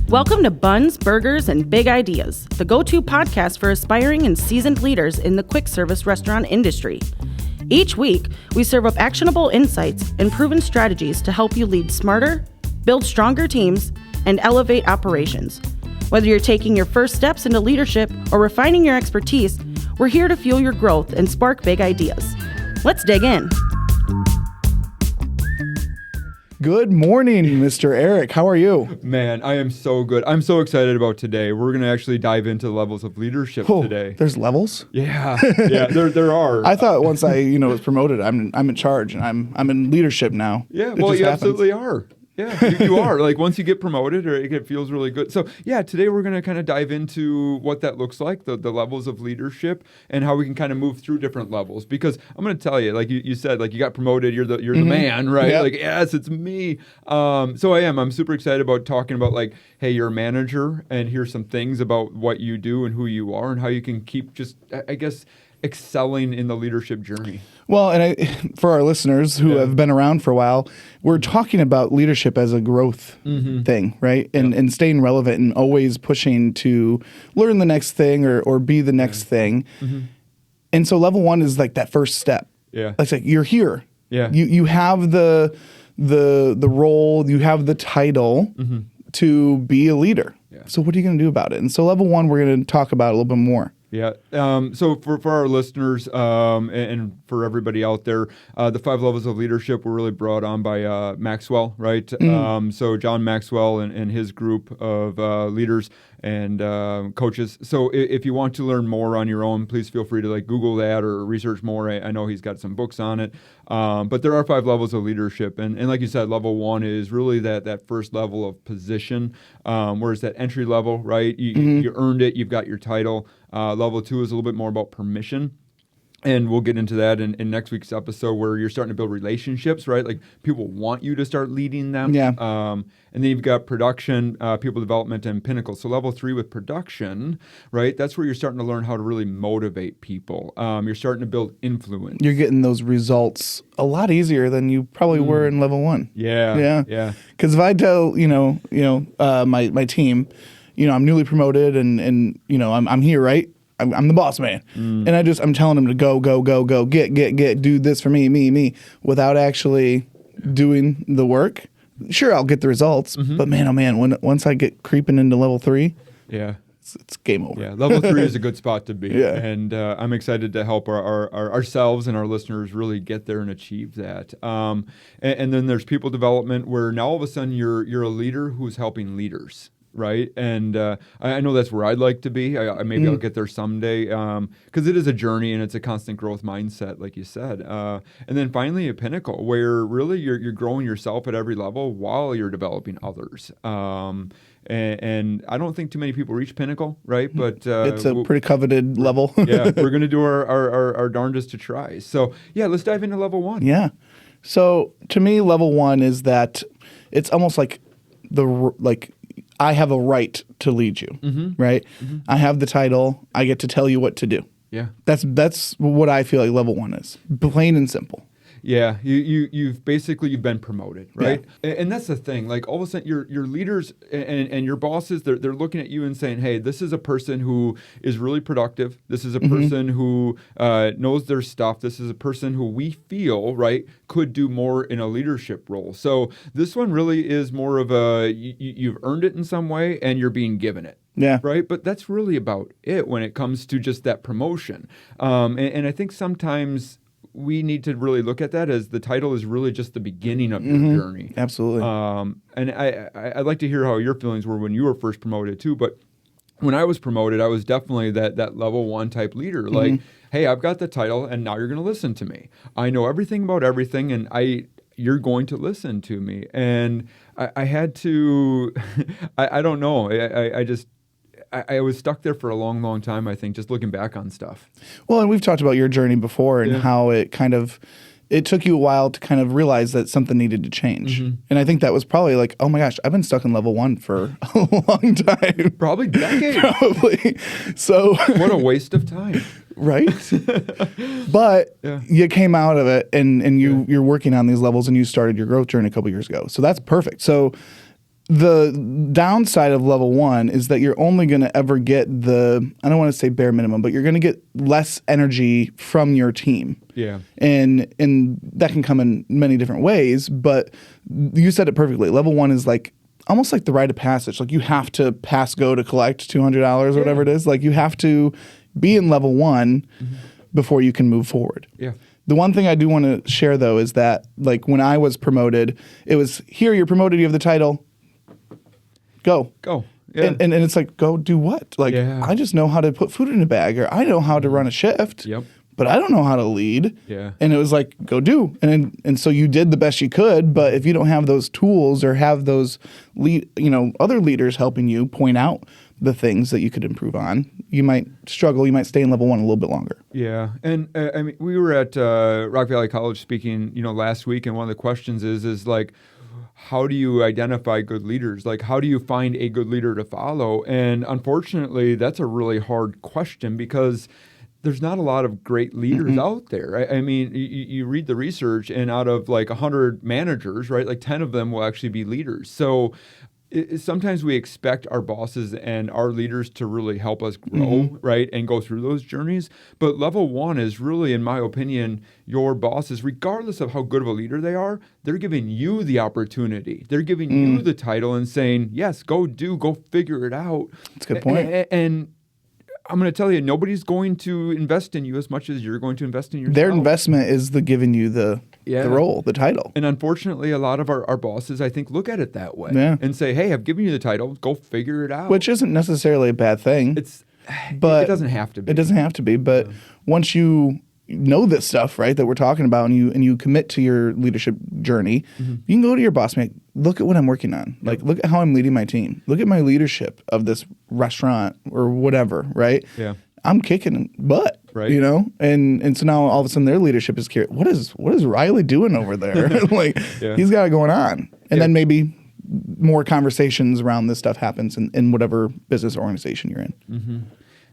Welcome to Buns, Burgers, and Big Ideas, the go-to podcast for aspiring and seasoned leaders in the quick service restaurant industry. Each week, we serve up actionable insights and proven strategies to help you lead smarter, build stronger teams, and elevate operations. Whether you're taking your first steps into leadership or refining your expertise, we're here to fuel your growth and spark big ideas. Let's dig in. Good morning, Mr. Eric. How are you? Man, I am so good. I'm so excited about today. We're going to actually dive into the levels of leadership today. There's levels? Yeah, there are. I thought once I was promoted, I'm in charge and I'm in leadership now. Yeah, well, you absolutely are. Yeah, you are. Like once you get promoted, it feels really good. So yeah, today we're going to kind of dive into what that looks like, the levels of leadership, and how we can kind of move through different levels. Because I'm going to tell you, like you said, like you got promoted, you're the man, right? Yep. Like yes, it's me. So I am. I'm super excited about talking about like, hey, you're a manager, and here's some things about what you do and who you are, and how you can keep just, I guess, excelling in the leadership journey. Well, and for our listeners who have been around for a while, we're talking about leadership as a growth thing, right? And staying relevant and always pushing to learn the next thing or be the next thing. And so level one is like that first step. Yeah. It's like you're here. Yeah. You have the role, you have the title to be a leader. Yeah. So what are you going to do about it? And so level one, we're going to talk about a little bit more. Yeah. So for our listeners and for everybody out there, the 5 levels of leadership were really brought on by Maxwell, right? So John Maxwell and his group of leaders and coaches. So if you want to learn more on your own, please feel free to like Google that or research more. I know he's got some books on it. But there are 5 levels of leadership. And like you said, level 1 is really that first level of position, whereas that entry level, right? You earned it. You've got your title. Level 2 is a little bit more about permission. And we'll get into that in next week's episode where you're starting to build relationships, right? Like people want you to start leading them. Yeah. And then you've got production, people development, and pinnacle. So level 3 with production, right? That's where you're starting to learn how to really motivate people. You're starting to build influence. You're getting those results a lot easier than you probably were in level 1. Yeah. Because if I tell my team, I'm newly promoted and I'm here, right? I'm the boss man, and I'm telling them to go, get, do this for me, without actually doing the work. Sure, I'll get the results, but man, oh man, once I get creeping into level 3, it's game over. Yeah, level 3 is a good spot to be, Yeah. and I'm excited to help ourselves and our listeners really get there and achieve that. And then there's people development, where now all of a sudden you're a leader who's helping leaders. Right. And I know that's where I'd like to be. Maybe I'll get there someday, because it is a journey and it's a constant growth mindset, like you said. And then finally, a pinnacle, where really you're growing yourself at every level while you're developing others. And I don't think too many people reach pinnacle, right? But it's a pretty coveted level. Yeah, we're going to do our darndest to try. So, yeah, let's dive into level 1. Yeah. So to me, level 1 is that it's almost like I have a right to lead you, right? I have the title. I get to tell you what to do. Yeah. That's what I feel like level 1 is. Plain and simple. Yeah, you've been promoted, right? Yeah. And that's the thing. Like all of a sudden, your leaders and your bosses, they're looking at you and saying, "Hey, this is a person who is really productive. This is a person who knows their stuff. This is a person who we feel could do more in a leadership role." So this one really is more of a you've earned it in some way, and you're being given it. Yeah. Right. But that's really about it when it comes to just that promotion. And I think sometimes we need to really look at that as the title is really just the beginning of your journey. Absolutely. And I'd like to hear how your feelings were when you were first promoted too. But when I was promoted, I was definitely that level 1 type leader. Like, hey, I've got the title and now you're going to listen to me. I know everything about everything and you're going to listen to me. And I had to, I don't know. I was stuck there for a long, long time, I think, just looking back on stuff. Well, and we've talked about your journey before and how it took you a while to kind of realize that something needed to change. And I think that was probably like, oh my gosh, I've been stuck in level 1 for a long time. Probably decades. Probably. So what a waste of time. Right? But you came out of it and you're working on these levels and you started your growth journey a couple years ago. So that's perfect. So The downside of level 1 is that you're only going to ever get I don't want to say bare minimum, but you're going to get less energy from your team. Yeah. And that can come in many different ways, but you said it perfectly. Level 1 is like almost like the rite of passage. Like you have to pass go to collect $200 or whatever it is. Like you have to be in level 1 before you can move forward. Yeah. The one thing I do want to share though is that like when I was promoted, it was here, you're promoted, you have the title. Go. Yeah. And it's like, go do what? Like, I just know how to put food in a bag, or I know how to run a shift, but I don't know how to lead. Yeah. And it was like, go do. And so you did the best you could, but if you don't have those tools or have those other leaders helping you point out the things that you could improve on, you might struggle. You might stay in level 1 a little bit longer. Yeah. And I mean, we were at Rock Valley College speaking, last week, and one of the questions is like, how do you identify good leaders? Like, how do you find a good leader to follow? And unfortunately, that's a really hard question because there's not a lot of great leaders out there. I mean, you read the research, and out of like 100 managers, right, like 10 of them will actually be leaders. So sometimes we expect our bosses and our leaders to really help us grow, right, and go through those journeys. But level 1 is really, in my opinion, your bosses, regardless of how good of a leader they are, they're giving you the opportunity. They're giving you the title and saying, yes, go figure it out. That's a good point. And I'm going to tell you, nobody's going to invest in you as much as you're going to invest in yourself. Their investment is giving you the role, the title. And unfortunately, a lot of our bosses, I think, look at it that way and say, hey, I've given you the title. Go figure it out. Which isn't necessarily a bad thing. But it doesn't have to be. It doesn't have to be. But once you know this stuff, right, that we're talking about, and you commit to your leadership journey, you can go to your boss and look at what I'm working on. Like, look at how I'm leading my team. Look at my leadership of this restaurant or whatever, right? Yeah. I'm kicking butt, right? And so now all of a sudden their leadership is curious. What is Riley doing over there? Like, he's got it going on. And then maybe more conversations around this stuff happens in whatever business organization you're in.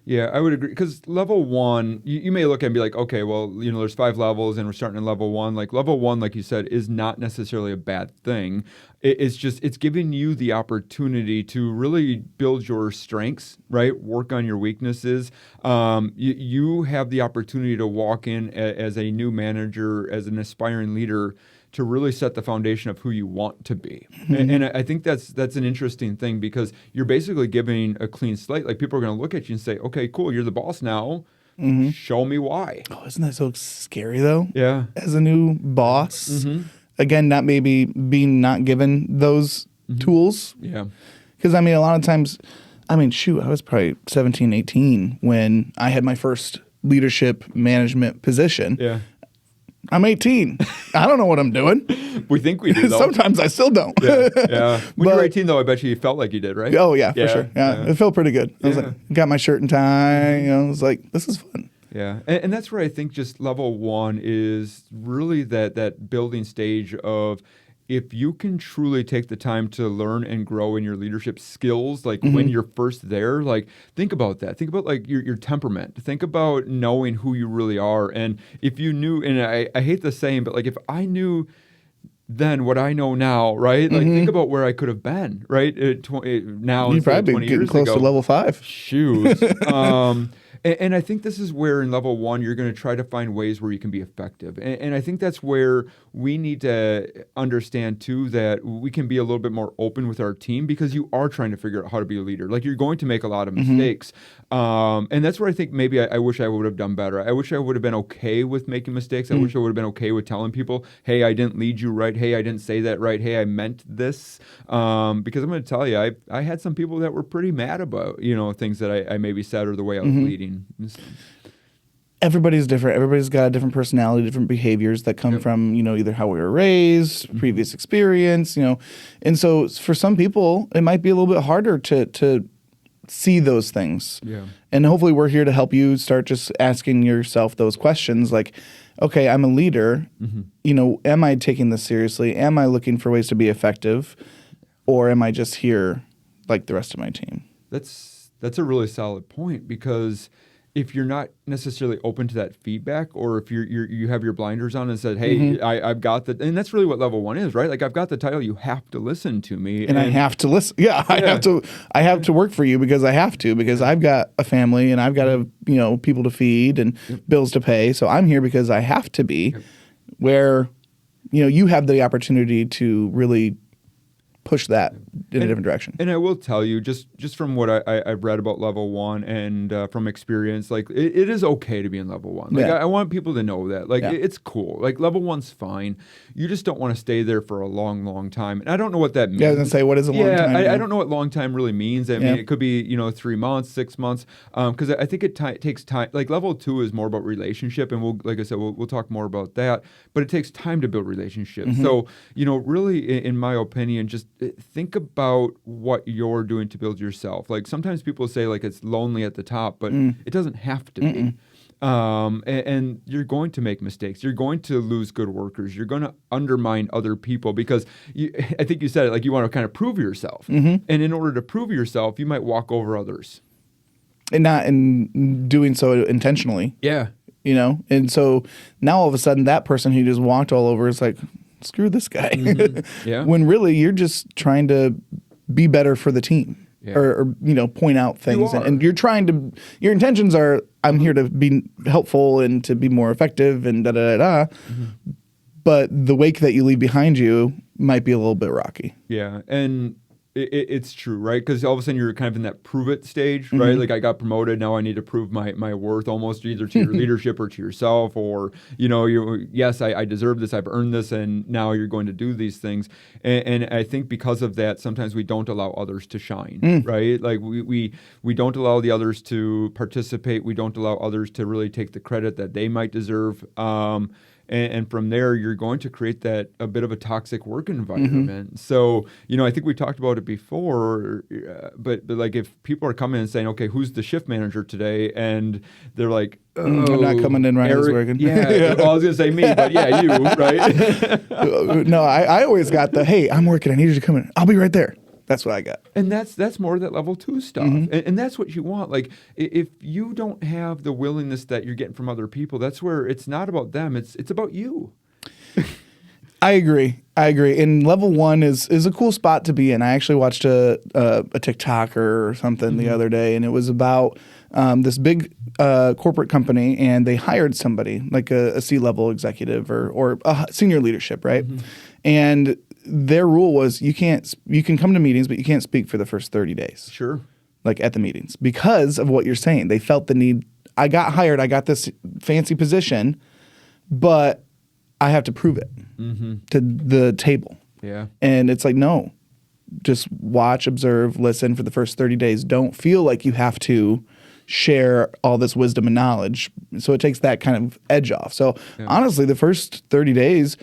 Yeah, I would agree. Because level 1, you may look at it and be like, okay, well, there's 5 levels and we're starting at level 1. Like level 1, like you said, is not necessarily a bad thing. It's giving you the opportunity to really build your strengths, right? Work on your weaknesses. You have the opportunity to walk in as a new manager, as an aspiring leader, to really set the foundation of who you want to be. And I think that's an interesting thing because you're basically giving a clean slate. Like people are going to look at you and say, okay, cool, you're the boss now. Show me why. Oh, isn't that so scary though? Yeah. As a new boss, again, not maybe being not given those tools. Yeah. Because I mean, a lot of times, I was probably 17, 18 when I had my first leadership management position. Yeah. I'm 18. I don't know what I'm doing. We think we do, though. Sometimes I still don't. Yeah. When you were 18, though, I bet you felt like you did, right? Oh, yeah, for sure. Yeah. It felt pretty good. I was like, got my shirt and tie. I was like, this is fun. Yeah. And that's where I think just level 1 is really that building stage of if you can truly take the time to learn and grow in your leadership skills, like when you're first there, like think about that. Think about like your temperament. Think about knowing who you really are. And if you knew, and I hate the saying, but like if I knew then what I know now, right? Like think about where I could have been, right? Now You'd probably be getting close to level 5. Shoot. And I think this is where in level 1, you're going to try to find ways where you can be effective. And I think that's where we need to understand, too, that we can be a little bit more open with our team because you are trying to figure out how to be a leader. Like, you're going to make a lot of mistakes. And that's where I think maybe I wish I would have done better. I wish I would have been okay with making mistakes. I wish I would have been okay with telling people, hey, I didn't lead you right. Hey, I didn't say that right. Hey, I meant this. Because I'm going to tell you, I had some people that were pretty mad about, things that I maybe said or the way I was leading. Everybody's different. Everybody's got a different personality, different behaviors that come from, either how we were raised, previous experience, And so for some people, it might be a little bit harder to see those things. Yeah. And hopefully we're here to help you start just asking yourself those questions like, okay, I'm a leader. Am I taking this seriously? Am I looking for ways to be effective? Or am I just here like the rest of my team? That's a really solid point because if you're not necessarily open to that feedback, or if you have your blinders on and said, hey, I've got the, and that's really what level 1 is, right? Like, I've got the title, you have to listen to me. And I have to listen. Yeah, I have to work for you because I have to, because I've got a family and I've got people to feed and bills to pay. So I'm here because I have to be, where, you have the opportunity to really push that in a different direction. And I will tell you, just from what I've read about level 1 and from experience, like it is okay to be in level 1. Like I want people to know that. Like it's cool. Like level 1's fine. You just don't want to stay there for a long, long time. And I don't know what that means. Yeah, I was gonna say, what is a long time? I don't know what long time really means. I mean, it could be 3 months, 6 months, because I think it takes time. Like level 2 is more about relationship, and like I said, we'll talk more about that. But it takes time to build relationships. So really, in my opinion, just think about what you're doing to build yourself. Like sometimes people say like it's lonely at the top, but it doesn't have to be. And you're going to make mistakes. You're going to lose good workers. You're going to undermine other people because I think you said it, like you want to kind of prove yourself. And in order to prove yourself, you might walk over others. And not in doing so intentionally. Yeah. And so now all of a sudden that person who just walked all over is like, screw this guy. Yeah. When really you're just trying to be better for the team. Yeah. Or point out things, and you're trying to. Your intentions are, I'm here to be helpful and to be more effective, and da da da da. But the wake that you leave behind you might be a little bit rocky. Yeah, and it's true, right? Because all of a sudden you're kind of in that prove it stage, right? Like I got promoted, now I need to prove my worth, almost either to your leadership or to yourself, or yes, I deserve this, I've earned this, and now you're going to do these things. And I think because of that, sometimes we don't allow others to shine, right? Like we don't allow the others to participate. We don't allow others to really take the credit that they might deserve. And from there, you're going to create a bit of a toxic work environment. So, I think we talked about it before, but like if people are coming and saying, okay, who's the shift manager today? And they're like, I'm not coming in right, Eric, working. Yeah, well, I was going to say me, but yeah, you, right? No, I always got hey, I'm working, I need you to come in. I'll be right there. That's what I got. And that's more of that level 2 stuff. And that's what you want. Like, if you don't have the willingness that you're getting from other people, that's where it's not about them. It's about you. I agree. And level 1 is a cool spot to be in. I actually watched a TikTok or something the other day, and it was about this big corporate company, and they hired somebody, like a C-level executive or a senior leadership, right? And their rule was you can come to meetings, but you can't speak for the first 30 days. Sure. Like at the meetings, because of what you're saying. They felt the need. I got hired. I got this fancy position, but I have to prove it to the table. Yeah. And it's like, no, just watch, observe, listen for the first 30 days. Don't feel like you have to share all this wisdom and knowledge. So it takes that kind of edge off. So honestly, the first 30 days,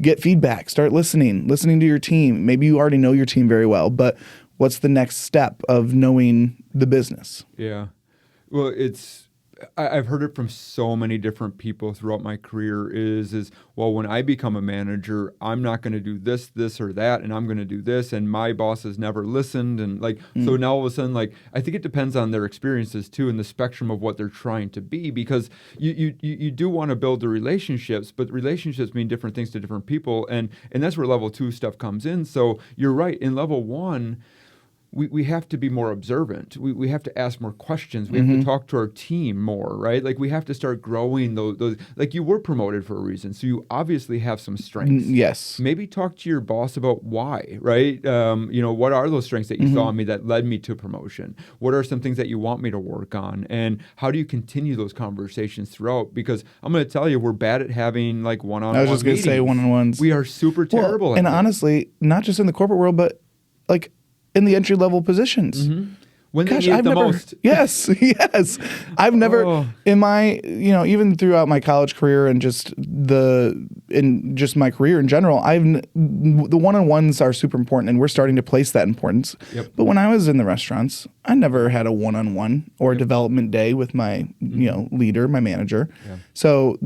get feedback, start listening to your team. Maybe you already know your team very well, but what's the next step of knowing the business? Yeah. Well, I've heard it from so many different people throughout my career is well, when I become a manager, I'm not going to do this or that, and I'm going to do this, and my boss has never listened, and so now all of a sudden, like, I think it depends on their experiences too, and the spectrum of what they're trying to be, because you do want to build the relationships, but relationships mean different things to different people, and that's where level 2 stuff comes in. So you're right, in level 1. We have to be more observant. We have to ask more questions. We have to talk to our team more, right? Like we have to start growing those. Like you were promoted for a reason, so you obviously have some strengths. Yes. Maybe talk to your boss about why, right? What are those strengths that you saw in me that led me to promotion? What are some things that you want me to work on? And how do you continue those conversations throughout? Because I'm going to tell you, we're bad at having like one-on-one I was just going to say one-on-ones. We are super terrible at and that. Honestly, not just in the corporate world, but like in the entry-level positions. When Gosh, they need I've it the never, most. Yes. I've never in my, even throughout my college career and just my career in general, the one-on-ones are super important, and we're starting to place that importance. Yep. But when I was in the restaurants, I never had a one-on-one or a development day with my, leader, my manager. Yeah. So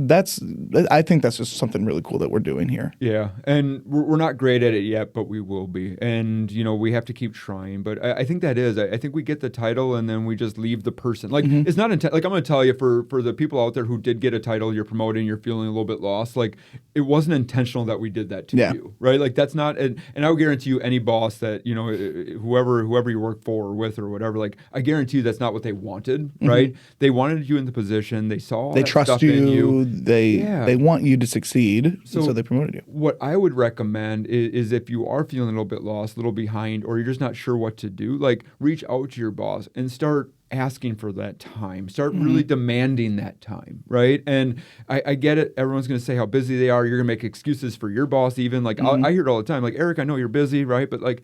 I think that's just something really cool that we're doing here. Yeah, and we're not great at it yet, but we will be. And, we have to keep trying. But I think I think we get get the title and then we just leave the person. Like, it's not like, I'm going to tell you, for the people out there who did get a title, you're promoting, you're feeling a little bit lost. Like, it wasn't intentional that we did that to you, right? Like, that's not, and I'll guarantee you, any boss that, whoever you work for or with or whatever, like, I guarantee you that's not what they wanted, right? They wanted you in the position. They saw they that trust stuff you. in you. They want you to succeed, so they promoted you. What I would recommend is if you are feeling a little bit lost, a little behind, or you're just not sure what to do, like, reach out to your boss and start asking for that time. Start really demanding that time, right? And I get it. Everyone's going to say how busy they are. You're going to make excuses for your boss even. Like, I hear it all the time. Like, Eric, I know you're busy, right? But, like,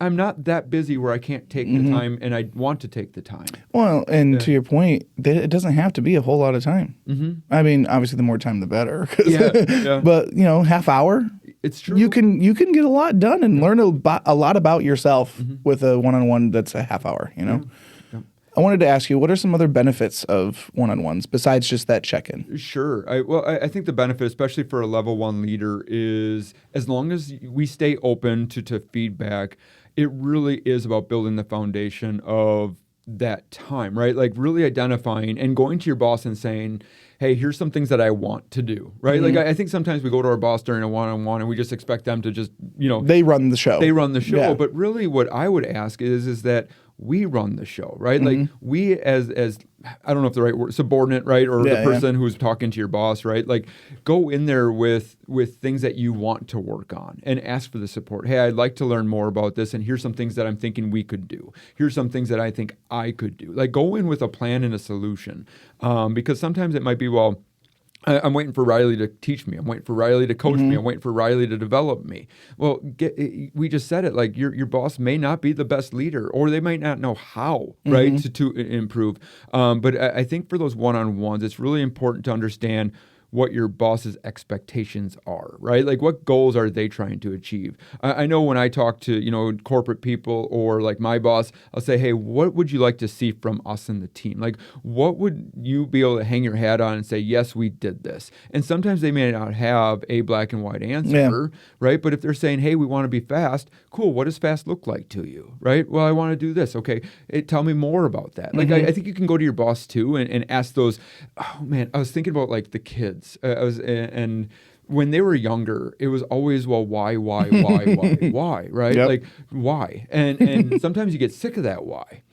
I'm not that busy where I can't take the time, and I want to take the time. Well, and to your point, it doesn't have to be a whole lot of time. I mean, obviously, the more time, the better. But half hour. It's true. You can get a lot done and learn a lot about yourself with a one-on-one that's a half hour. I wanted to ask you, what are some other benefits of one-on-ones besides just that check-in? Sure. I think the benefit, especially for a level 1 leader, is as long as we stay open to feedback, it really is about building the foundation of that time, right? Like, really identifying and going to your boss and saying, hey, here's some things that I want to do, right? Like, I think sometimes we go to our boss during a one-on-one and we just expect them to just, They run the show. Yeah. But really what I would ask is that we run the show, right? Like, we as I don't know if the right word, subordinate, right? Or the person who's talking to your boss, right? Like, go in there with things that you want to work on and ask for the support. Hey, I'd like to learn more about this, and here's some things that I'm thinking we could do. Here's some things that I think I could do. Like, go in with a plan and a solution, because sometimes it might be, well, I'm waiting for Riley to teach me. I'm waiting for Riley to coach me. I'm waiting for Riley to develop me. Well, we just said it. Like, your boss may not be the best leader, or they might not know how, right, to improve. But I think for those one-on-ones, it's really important to understand what your boss's expectations are, right? Like, what goals are they trying to achieve? I know when I talk to, corporate people or like my boss, I'll say, hey, what would you like to see from us and the team? Like, what would you be able to hang your hat on and say, yes, we did this? And sometimes they may not have a black and white answer, right? But if they're saying, hey, we want to be fast, cool, what does fast look like to you, right? Well, I want to do this. Okay, tell me more about that. Like, I think you can go to your boss too and ask those, oh man, I was thinking about like the kids. And when they were younger, it was always, well, why, right? Yep. Like, why? And sometimes you get sick of that why.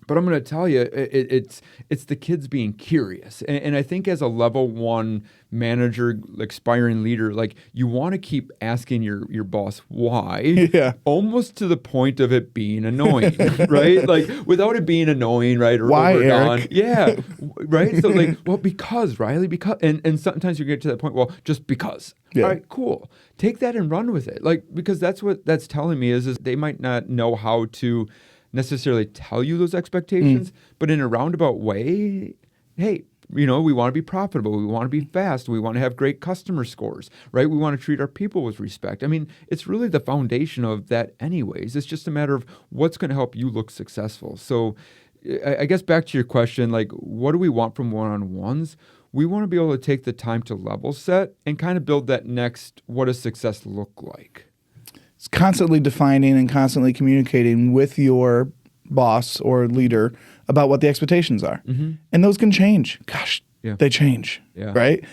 But I'm going to tell you, it's the kids being curious. And I think as a level 1 manager, aspiring leader, like, you want to keep asking your boss why, almost to the point of it being annoying, right? Like, without it being annoying, right? Or why, overdone. Eric? Yeah, right? So, like, well, because, Riley, because. And sometimes you get to that point, well, just because. All right, cool. Take that and run with it. Like, because that's what that's telling me is they might not know how to necessarily tell you those expectations, but in a roundabout way, hey, we want to be profitable. We want to be fast. We want to have great customer scores, right? We want to treat our people with respect. I mean, it's really the foundation of that anyways. It's just a matter of what's going to help you look successful. So I guess back to your question, like, what do we want from one-on-ones? We want to be able to take the time to level set and kind of build that next, what does success look like? It's constantly defining and constantly communicating with your boss or leader about what the expectations are. And those can change. Gosh, they change, right?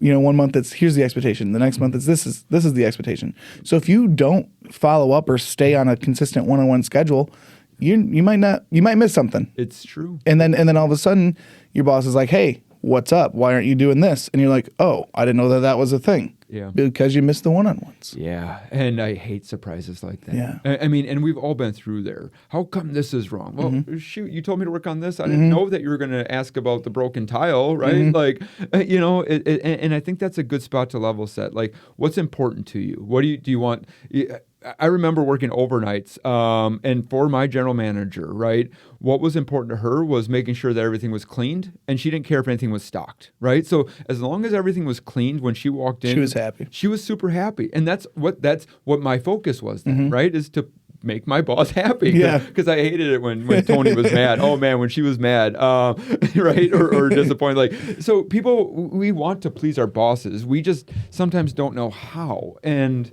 Yeah. 1 month it's here's the expectation. The next month it's this is the expectation. So if you don't follow up or stay on a consistent one-on-one schedule, you might miss something. It's true. And then all of a sudden your boss is like, hey, what's up? Why aren't you doing this? And you're like, oh, I didn't know that was a thing. Yeah. Because you missed the one-on-ones. Yeah. And I hate surprises like that. Yeah. I mean, and we've all been through there. How come this is wrong? Well, shoot, you told me to work on this. I didn't know that you were going to ask about the broken tile, right? Like, and I think that's a good spot to level set. Like, what's important to you? What do you want? I remember working overnights, and for my general manager, right, what was important to her was making sure that everything was cleaned, and she didn't care if anything was stocked, right? So as long as everything was cleaned when she walked in, she was happy. She was super happy, and that's what my focus was then, right, is to make my boss happy. Yeah. Because I hated it when Tony was mad. Oh man, when she was mad, right, or disappointed. Like, so people, we want to please our bosses. We just sometimes don't know how, and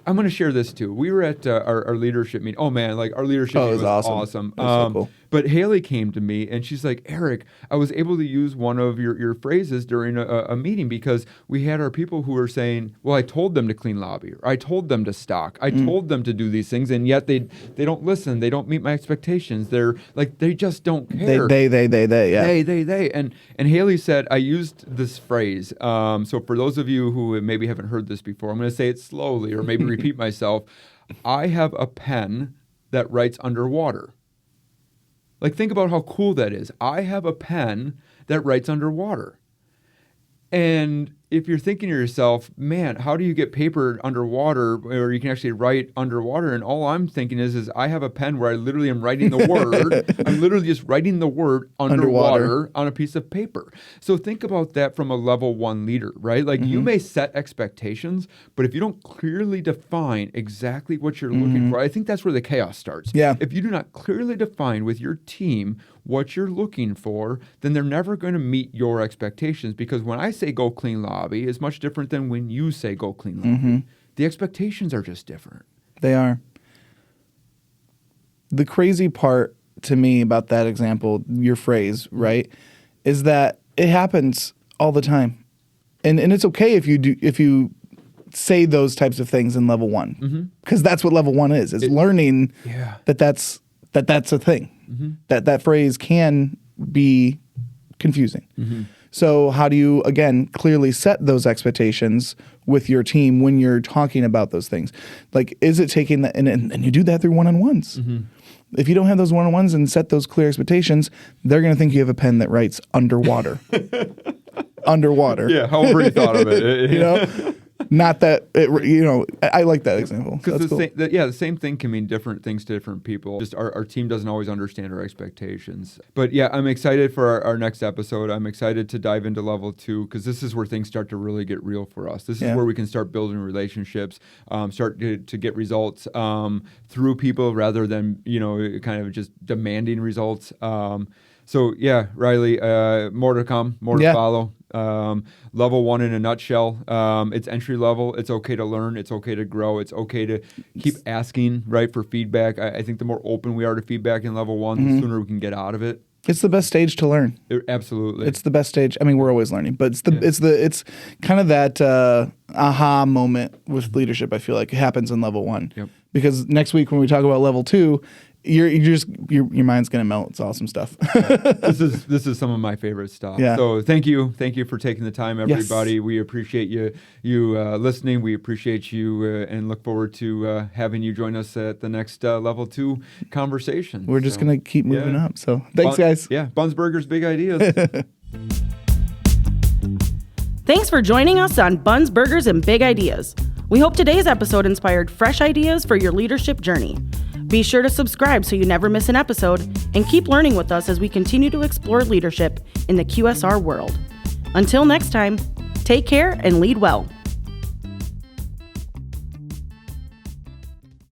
I'm going to share this too. We were at our leadership meeting. Oh man, like our leadership meeting was awesome. It was so cool. But Haley came to me and she's like, Eric, I was able to use one of your phrases during a meeting because we had our people who were saying, well, I told them to clean lobby, or I told them to stock, I told them to do these things, and yet they don't listen, they don't meet my expectations. They're like, they just don't care. They, yeah. They. And Haley said, I used this phrase. So for those of you who maybe haven't heard this before, I'm going to say it slowly or maybe repeat myself. I have a pen that writes underwater. Like, think about how cool that is. I have a pen that writes underwater. And if you're thinking to yourself, man, how do you get paper underwater where you can actually write underwater? And all I'm thinking is I have a pen where I literally am writing the word. I'm literally just writing the word underwater on a piece of paper. So think about that from a level 1 leader, right? Like you may set expectations, but if you don't clearly define exactly what you're looking for, I think that's where the chaos starts. Yeah. If you do not clearly define with your team what you're looking for, then they're never going to meet your expectations. Because when I say go clean lobby, it's much different than when you say go clean lobby. The expectations are just different. They are. The crazy part to me about that example, your phrase, right, is that it happens all the time. And it's okay if you say those types of things in level 1. Because that's what level 1 is. It's learning that's a thing. That phrase can be confusing. So how do you, again, clearly set those expectations with your team when you're talking about those things? Like, is it taking that, and you do that through one-on-ones. If you don't have those one-on-ones and set those clear expectations, they're going to think you have a pen that writes underwater. Underwater. Yeah, however you thought of it. You know? Not that, I like that example. Because the same thing can mean different things to different people. Just our team doesn't always understand our expectations. But yeah, I'm excited for our next episode. I'm excited to dive into level 2 because this is where things start to really get real for us. This is where we can start building relationships, start to get results through people rather than, kind of just demanding results. So yeah, Riley, more to come, more to follow. Level 1 in a nutshell. It's entry level. It's okay to learn. It's okay to grow. It's okay to keep asking, right, for feedback. I think the more open we are to feedback in level 1, the sooner we can get out of it. It's the best stage to learn. Absolutely. It's the best stage. I mean, we're always learning, but it's kind of that aha moment with leadership. I feel like it happens in level 1. Yep. Because next week when we talk about level 2, your mind's gonna melt. It's awesome stuff. This is some of my favorite stuff. Yeah. So thank you for taking the time, everybody. Yes. We appreciate you listening. We appreciate you and look forward to having you join us at the next level 2 conversation. We're just gonna keep moving up. So thanks, guys. Yeah, Buns Burgers, big ideas. Thanks for joining us on Buns, Burgers, and Big Ideas. We hope today's episode inspired fresh ideas for your leadership journey. Be sure to subscribe so you never miss an episode, and keep learning with us as we continue to explore leadership in the QSR world. Until next time, take care and lead well.